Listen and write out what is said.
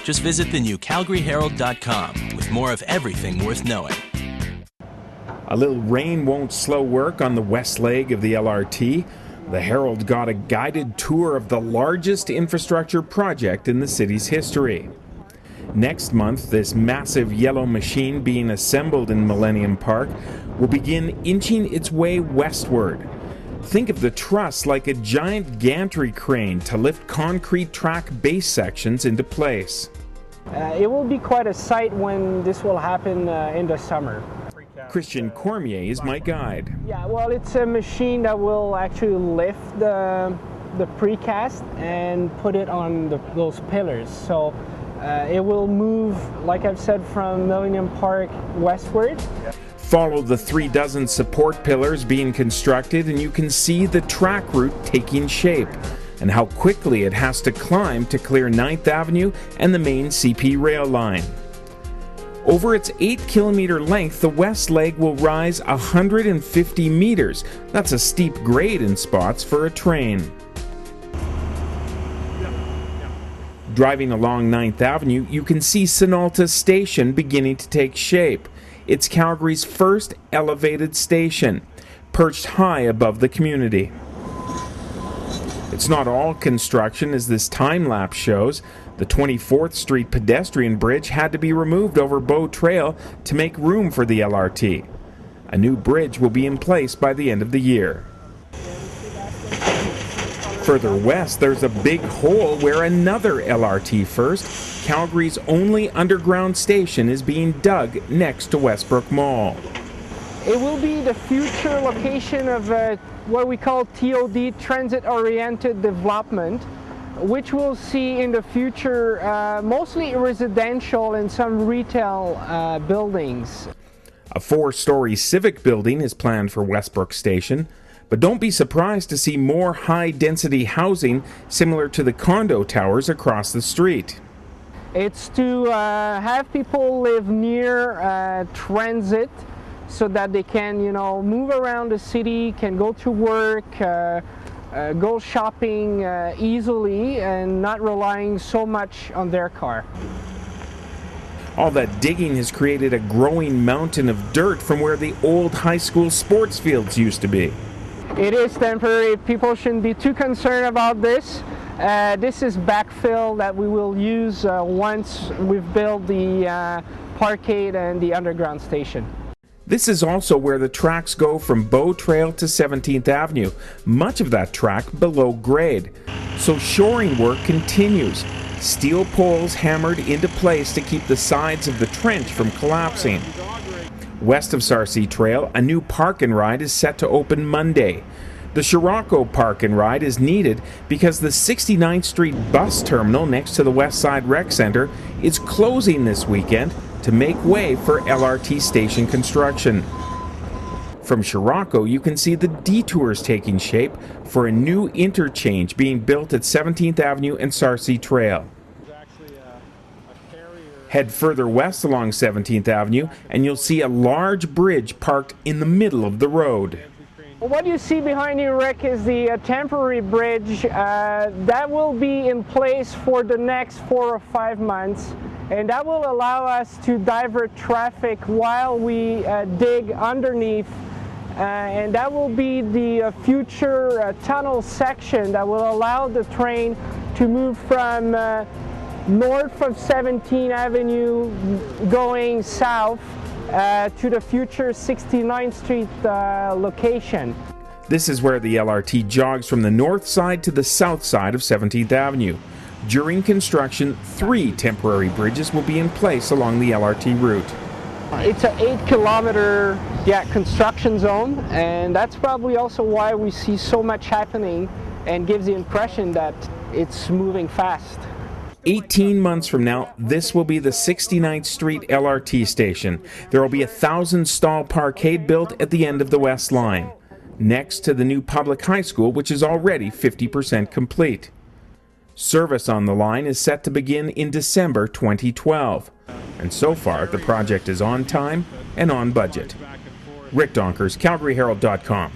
Just visit the new CalgaryHerald.com with more of everything worth knowing. A little rain won't slow work on the west leg of the LRT. The Herald got a guided tour of the largest infrastructure project in the city's history. Next month, this massive yellow machine being assembled in Millennium Park will begin inching its way westward. Think of the truss like a giant gantry crane to lift concrete track base sections into place. It will be quite a sight when this will happen in the summer. Christian Cormier is my guide. Yeah, well, it's a machine that will actually lift the precast and put it on those pillars. So it will move, like I've said, from Millennium Park westward. Follow the 36 support pillars being constructed and you can see the track route taking shape and how quickly it has to climb to clear 9th Avenue and the main CP rail line. Over its 8-kilometer length, the west leg will rise 150 meters. That's a steep grade in spots for a train. Driving along 9th Avenue, you can see Sinalta Station beginning to take shape. It's Calgary's first elevated station, perched high above the community. It's not all construction, as this time-lapse shows. The 24th Street pedestrian bridge had to be removed over Bow Trail to make room for the LRT. A new bridge will be in place by the end of the year. Further west, there's a big hole where another LRT first, Calgary's only underground station, is being dug next to Westbrook Mall. It will be the future location of what we call TOD, Transit-Oriented Development, which we'll see in the future mostly residential and some retail buildings. A 4-story civic building is planned for Westbrook Station, but don't be surprised to see more high-density housing similar to the condo towers across the street. It's to have people live near transit so that they can, move around the city, can go to work, go shopping easily and not relying so much on their car. All that digging has created a growing mountain of dirt from where the old high school sports fields used to be. It is temporary. People shouldn't be too concerned about this. This is backfill that we will use once we've built the parkade and the underground station. This is also where the tracks go from Bow Trail to 17th Avenue, much of that track below grade. So shoring work continues. Steel poles hammered into place to keep the sides of the trench from collapsing. West of Sarcee Trail, a new park and ride is set to open Monday. The Scirocco Park and Ride is needed because the 69th Street bus terminal next to the West Side Rec Center is closing this weekend to make way for LRT station construction. From Scirocco, you can see the detours taking shape for a new interchange being built at 17th Avenue and Sarcee Trail. Head further west along 17th Avenue and you'll see a large bridge parked in the middle of the road. What you see behind you, Rick, is the temporary bridge that will be in place for the next 4 or 5 months, and that will allow us to divert traffic while we dig underneath, and that will be the future tunnel section that will allow the train to move from north of 17th Avenue going south to the future 69th Street location. This is where the LRT jogs from the north side to the south side of 17th Avenue. During construction, 3 temporary bridges will be in place along the LRT route. It's an 8-kilometer construction zone, and that's probably also why we see so much happening and gives the impression that it's moving fast. 18 months from now, this will be the 69th Street LRT station. There will be a 1,000-stall parkade built at the end of the West Line, next to the new public high school, which is already 50% complete. Service on the line is set to begin in December 2012. And so far, the project is on time and on budget. Rick Donkers, CalgaryHerald.com.